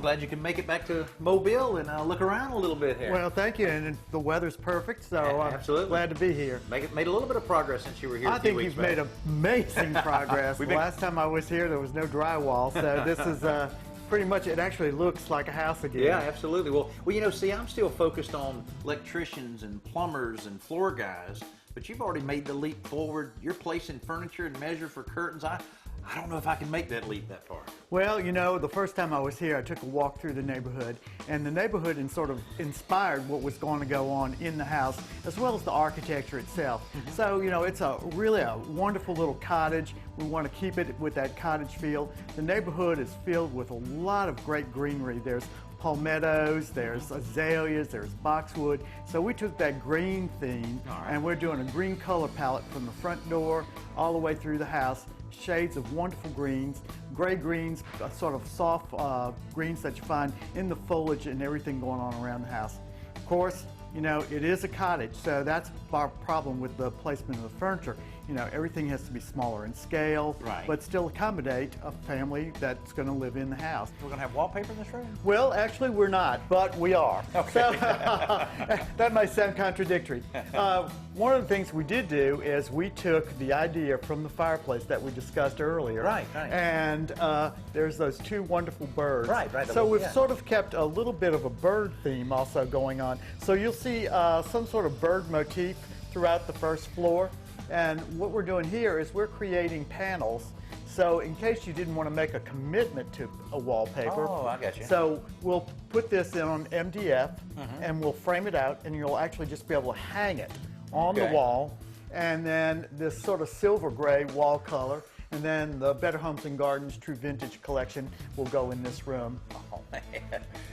glad you can make it back to Mobile and look around a little bit here. Well, thank you, and the weather's perfect, so I'm absolutely glad to be here. Made a little bit of progress since you were here. I think you've made amazing progress. The last time I was here, there was no drywall, so this is pretty much, it actually looks like a house again. Yeah, absolutely. Well, you know, see, I'm still focused on electricians and plumbers and floor guys, but you've already made the leap forward. You're placing furniture and measure for curtains. I don't know if I can make that leap that far. Well, you know, the first time I was here, I took a walk through the neighborhood, and the neighborhood sort of inspired what was going to go on in the house, as well as the architecture itself. So, you know, it's really a wonderful little cottage. We want to keep it with that cottage feel. The neighborhood is filled with a lot of great greenery. There's palmettos, there's azaleas, there's boxwood. So we took that green theme, and we're doing a green color palette from the front door all the way through the house. Shades of wonderful greens, gray greens, sort of soft greens that you find in the foliage and everything going on around the house. Of course, you know, it is a cottage, so that's our problem with the placement of the furniture. You know, everything has to be smaller in scale, but still accommodate a family that's going to live in the house. We're going to have wallpaper in this room? Well, actually, we're not, but we are. Okay. So, that might sound contradictory. One of the things we did do is we took the idea from the fireplace that we discussed earlier. Right. And there's those two wonderful birds. Right. So we've sort of kept a little bit of a bird theme also going on. So you'll see some sort of bird motif throughout the first floor. And what we're doing here is we're creating panels. So in case you didn't want to make a commitment to a wallpaper, I got you. So we'll put this in on MDF and we'll frame it out, and you'll actually just be able to hang it on the wall. And then this sort of silver gray wall color, and then the Better Homes and Gardens True Vintage Collection will go in this room. Oh, man.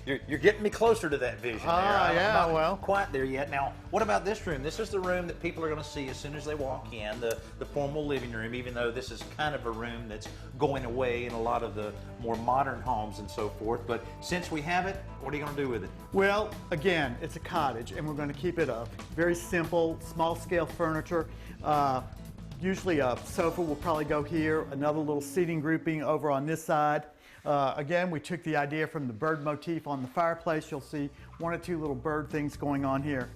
You're getting me closer to that vision there. Yeah, I'm not well. quite there yet. Now, what about this room? This is the room that people are going to see as soon as they walk in, the formal living room, even though this is kind of a room that's going away in a lot of the more modern homes and so forth. But since we have it, what are you going to do with it? Well, again, it's a cottage, and we're going to keep it very simple, small-scale furniture. Usually a sofa will probably go here, another little seating grouping over on this side. Again, we took the idea from the bird motif on the fireplace. You'll see one or two little bird things going on here.